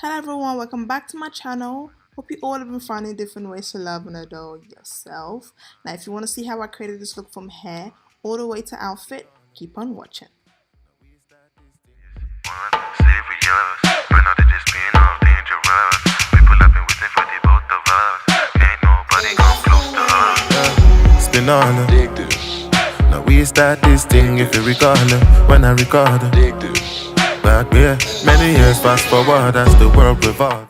Hello everyone, welcome back to my channel. Hope you all have been finding different ways to love and adore yourself. Now if you want to see how I created this look from hair all the way to outfit, keep on watching. Spin on her. Now we start this thing if you recall her. When I record her. Back there, many years fast forward as the world revolves.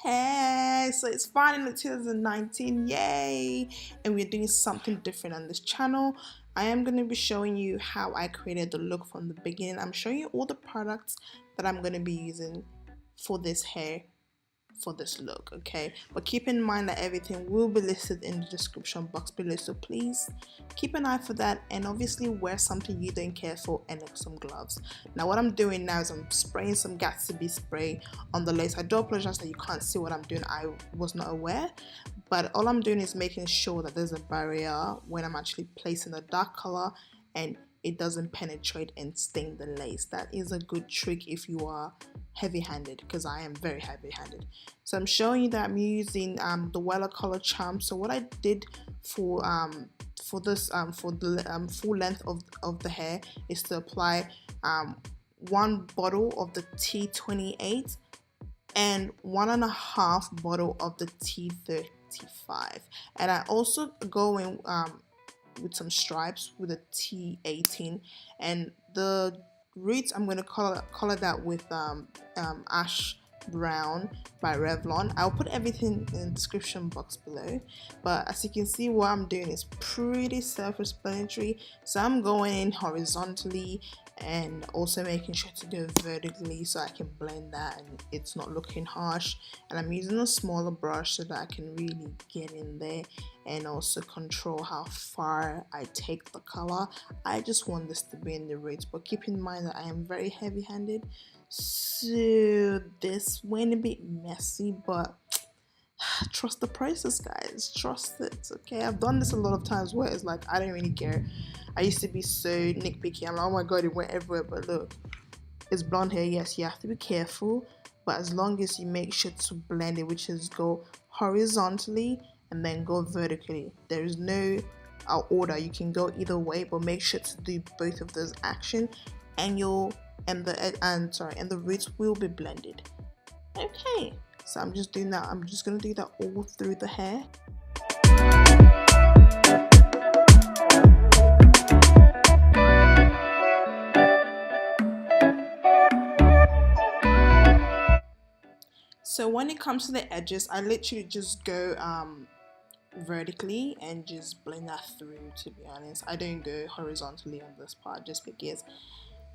Hey, so it's finally 2019, yay! And we're doing something different on this channel. I am going to be showing you how I created the look from the beginning. I'm showing you all the products that I'm going to be using for this hair, for this look, okay? But keep in mind that everything will be listed in the description box below, so please keep an eye for that, and obviously wear something you don't care for and some gloves. Now what I'm doing now is I'm spraying some Gatsby spray on the lace. I do apologize that you can't see what I'm doing, I was not aware, but all I'm doing is making sure that there's a barrier when I'm actually placing a dark color and it doesn't penetrate and stain the lace. That is a good trick if you are heavy-handed, because I am very heavy-handed. So I'm showing you that I'm using the Wella color charm. So what I did for the full length of the hair is to apply one bottle of the T28 and 1.5 bottle of the T35, and I also go in with some stripes with a T18, and the roots I'm going to color that with ash brown by Revlon. I'll put everything in the description box below, but as you can see, what I'm doing is pretty self-explanatory. So I'm going in horizontally and also making sure to go vertically so I can blend that and it's not looking harsh, and I'm using a smaller brush so that I can really get in there and also control how far I take the color. I just want this to be in the roots, but keep in mind that I am very heavy-handed, so this went a bit messy, but trust the process, guys, trust it, okay? I've done this a lot of times where it's like I don't really care. I used to be so nitpicky. I'm like, oh my god, it went everywhere. But look, it's blonde hair, yes, you have to be careful, but as long as you make sure to blend it, which is go horizontally and then go vertically, there is no order. You can go either way, but make sure to do both of those actions, and the roots will be blended. Okay, so I'm just doing that. I'm just gonna do that all through the hair. So when it comes to the edges, I literally just go vertically and just blend that through. To be honest, I don't go horizontally on this part just because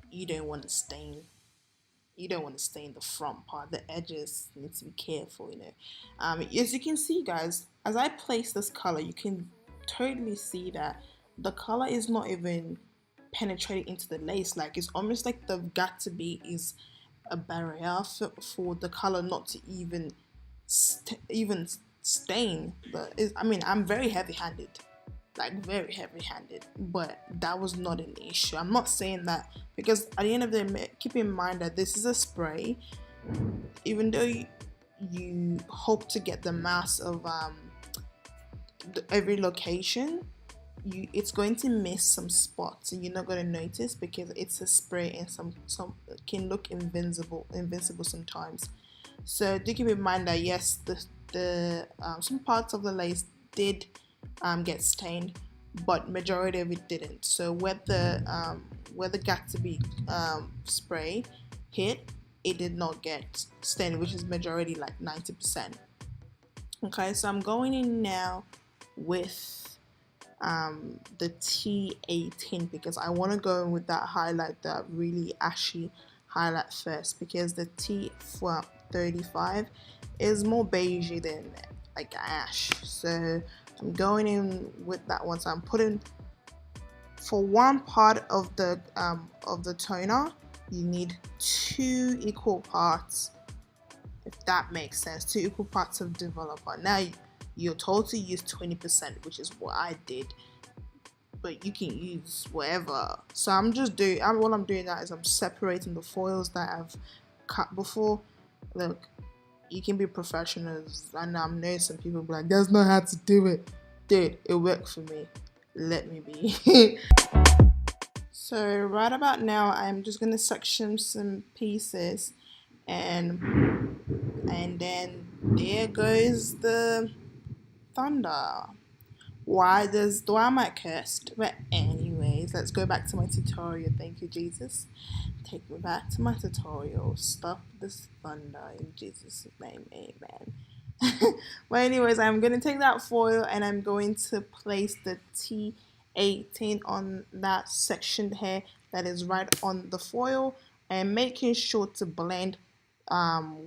you don't want to stain the front part. The edges need to be careful, you know. As you can see, guys, as I place this color, you can totally see that the color is not even penetrating into the lace. Like, it's almost like the Gatsby is a barrier for the color not to even stain. But I mean, I'm very heavy-handed, like very heavy-handed, but that was not an issue. I'm not saying that, because at the end of the day, keep in mind that this is a spray. Even though you hope to get the mass of every location, it's going to miss some spots and you're not going to notice because it's a spray, and some can look invincible sometimes. So do keep in mind that yes, the some parts of the lace did get stained, but majority of it didn't. So where the Gatsby spray hit, it did not get stained, which is majority, like 90%. Okay, so I'm going in now with the T18 because I want to go in with that highlight, that really ashy highlight first, because the T35 is more beigey than like ash. So I'm going in with that one. So I'm putting, for one part of the toner, you need 2 equal parts, if that makes sense, 2 equal parts of developer. Now you're told to use 20%, which is what I did, but you can use whatever. So I'm just doing, what I'm doing now is I'm separating the foils that I've cut before, Look, you can be professionals, and I know some people be like, "That's not how to do it." Dude, it worked for me. Let me be. So right about now, I'm just gonna section some pieces, and then there goes the thunder. Why am I cursed? But anyways, let's go back to my tutorial. Thank you, Jesus. Take me back to my tutorial. Stop this thunder in Jesus' name. Amen. But anyways, I'm going to take that foil and I'm going to place the T18 on that section here that is right on the foil, and making sure to blend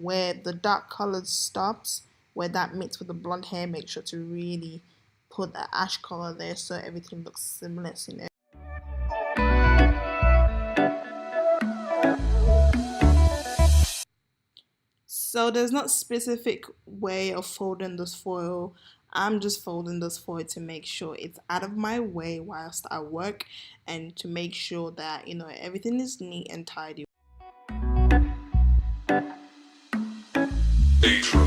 where the dark color stops, where that meets with the blonde hair. Make sure to really put the ash color there so everything looks seamless, you know. So there's not specific way of folding this foil. I'm just folding this foil to make sure it's out of my way whilst I work, and to make sure that, you know, everything is neat and tidy. Aydro.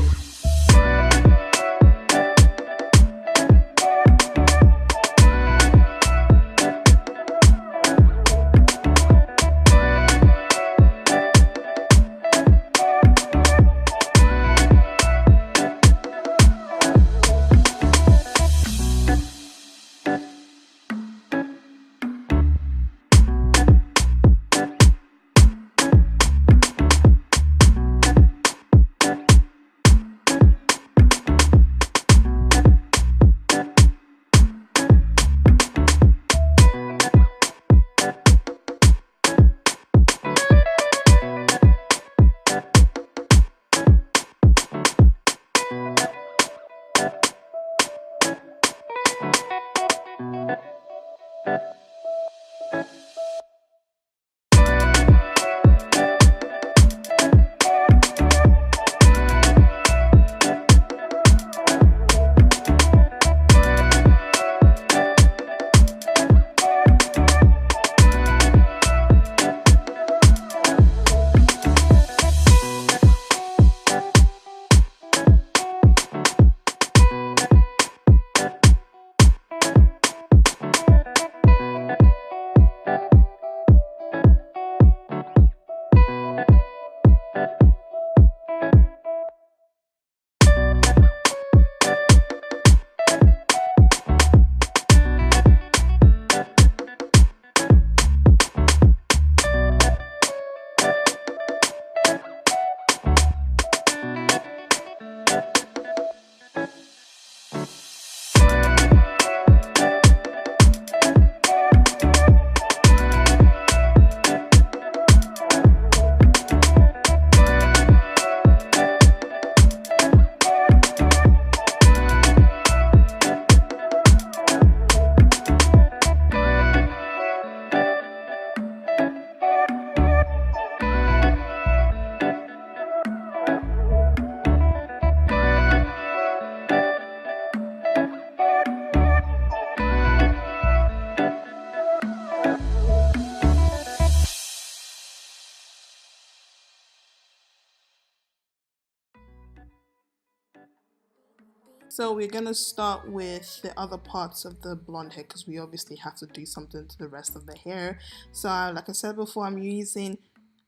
So we're gonna start with the other parts of the blonde hair, because we obviously have to do something to the rest of the hair. So like I said before, I'm using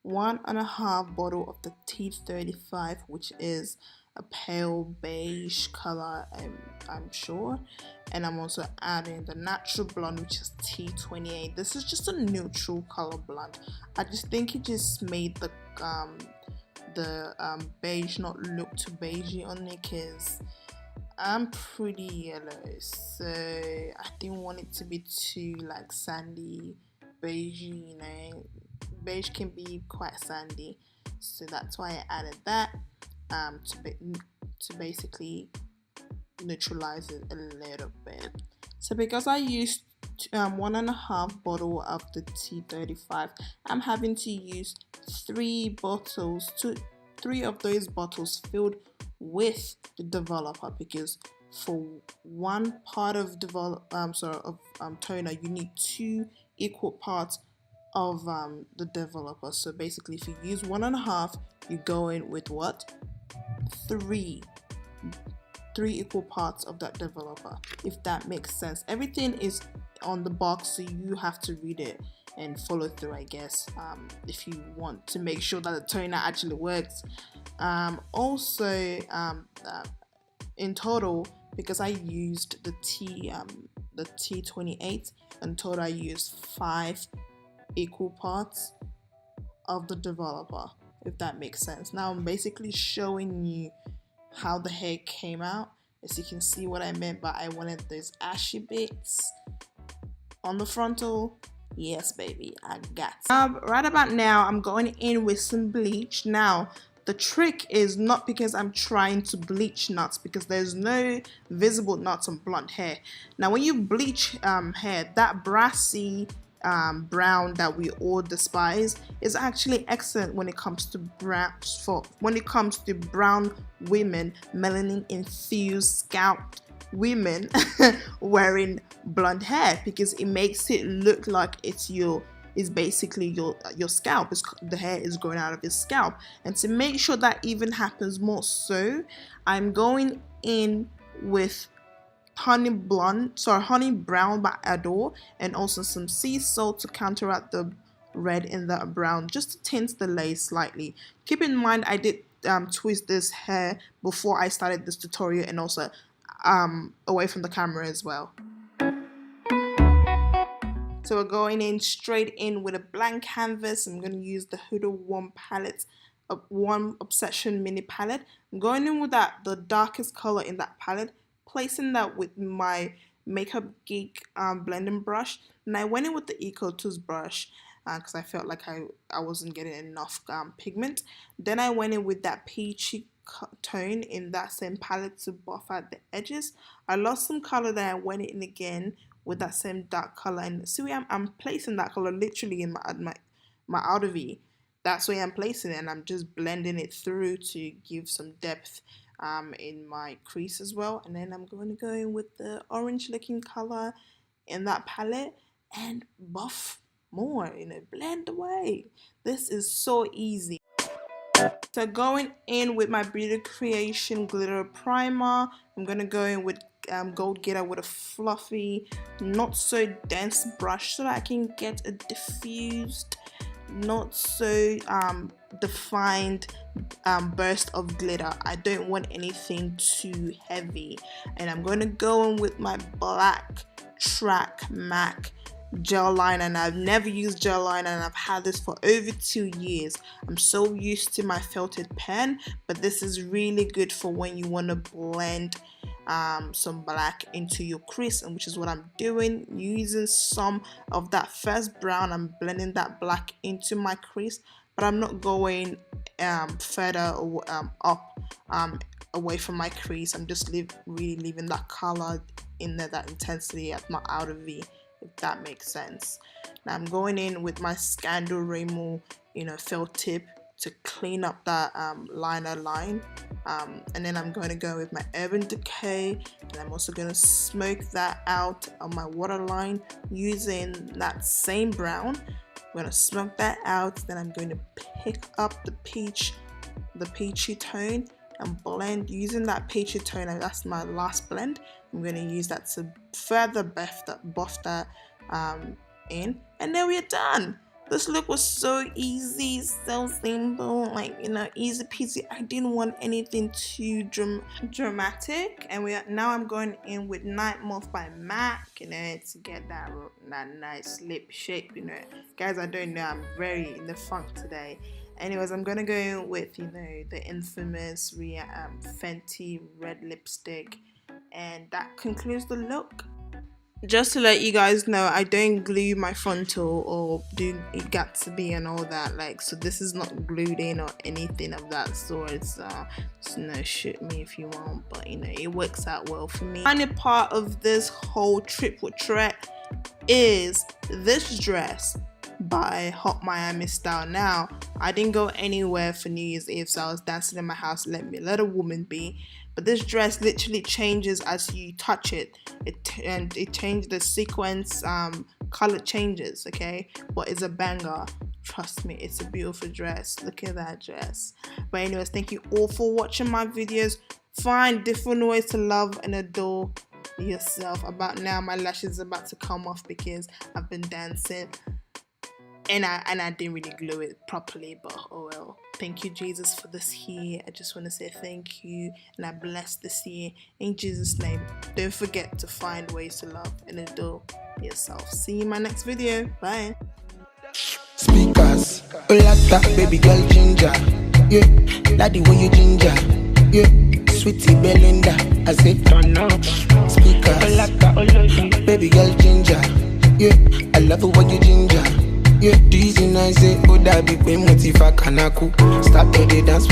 1.5 bottle of the T35, which is a pale beige color, I'm sure, and I'm also adding the natural blonde, which is T28. This is just a neutral color blonde. I just think it just made the beige not look too beigey on me, because I'm pretty yellow, so I didn't want it to be too like sandy, beigey, you know. Beige can be quite sandy, so that's why I added that to basically neutralize it a little bit. So because I used 1.5 bottle of the T35, I'm having to use 3 of those bottles filled with the developer, because for one part of toner you need 2 equal parts of the developer. So basically, if you use 1.5, you go in with what? Three equal parts of that developer, if that makes sense. Everything is on the box, so you have to read it and follow through, I guess, if you want to make sure that the toner actually works. Also, in total, because I used the T28, in total I used 5 equal parts of the developer, if that makes sense. Now I'm basically showing you how the hair came out. As you can see, what I meant by I wanted those ashy bits on the frontal. Yes baby, I got it. Right about now I'm going in with some bleach. Now the trick is not because I'm trying to bleach knots, because there's no visible knots on blonde hair. Now when you bleach hair, that brassy brown that we all despise is actually excellent when it comes to brown women, melanin infused scalp women wearing blonde hair, because it makes it look like it's basically your scalp. The hair is growing out of your scalp. And to make sure that even happens more so, I'm going in with honey brown by Aydro, and also some sea salt to counteract the red in the brown, just to tint the lace slightly. Keep in mind I did twist this hair before I started this tutorial, and also away from the camera as well. So we're going in straight in with a blank canvas. I'm going to use the Huda One Obsession mini palette. I'm going in with the darkest color in that palette, placing that with my Makeup Geek blending brush. And I went in with the Eco toothbrush because I felt like I wasn't getting enough pigment. Then I went in with that peachy tone in that same palette to buff out the edges. I lost some color there. I went in again with that same dark color, and see where I'm placing that color literally in my outer V. That's where I'm placing it, and I'm just blending it through to give some depth in my crease as well. And then I'm going to go in with the orange looking color in that palette and buff more, blend away. This is so easy. So going in with my Beauty Creation glitter primer, I'm going to go in with Gold Glitter with a fluffy, not so dense brush, so that I can get a diffused, not so defined burst of glitter. I don't want anything too heavy. And I'm going to go in with my blacktrack MAC gel liner, and I've never used gel liner, and I've had this for over 2 years. I'm so used to my felted pen, but this is really good for when you want to blend some black into your crease, and which is what I'm doing, using some of that first brown. I'm blending that black into my crease, but I'm not going further up away from my crease. I'm just really leaving that color in there, that intensity at my outer V, if that makes sense. Now I'm going in with my Scandale Rimmel, felt tip to clean up that liner line, and then I'm going to go with my Urban Decay, and I'm also going to smoke that out on my waterline using that same brown. I'm going to smoke that out. Then I'm going to pick up the peachy tone and blend using that peachy tone, and that's my last blend. I'm going to use that to further buff that in, and then we're done. This look was so easy, so simple, easy peasy. I didn't want anything too dramatic. And now I'm going in with Night Moth by MAC, to get that nice lip shape. Guys, I don't know, I'm very in the funk today. Anyways, I'm gonna go in with the infamous Fenty red lipstick, and that concludes the look. Just to let you guys know, I don't glue my frontal or do it got to be and all that, so this is not glued in or anything of that sort. It's shoot me if you want, but it works out well for me. The final part of this whole triple threat is this dress. by Hot Miami Style. Now, I didn't go anywhere for New Year's Eve, so I was dancing in my house. Let a woman be. But this dress literally changes as you touch it. It changes the sequence, color changes, okay? But it's a banger. Trust me, it's a beautiful dress. Look at that dress. But anyways, thank you all for watching my videos. Find different ways to love and adore yourself. About now, my lashes are about to come off because I've been dancing. And I didn't really glue it properly, but oh well. Thank you, Jesus, for this year. I just want to say thank you, and I bless this year in Jesus' name. Don't forget to find ways to love and adore yourself. See you in my next video. Bye. Speakers, Olata, baby girl ginger, yeah, daddy when you ginger, yeah, sweetie Belinda, I say turn up. Speakers, Olata, baby girl ginger, yeah, I love it when you ginger. Yeah, dizzy nice, oh that big way, motiva kanaku. Start to the dance.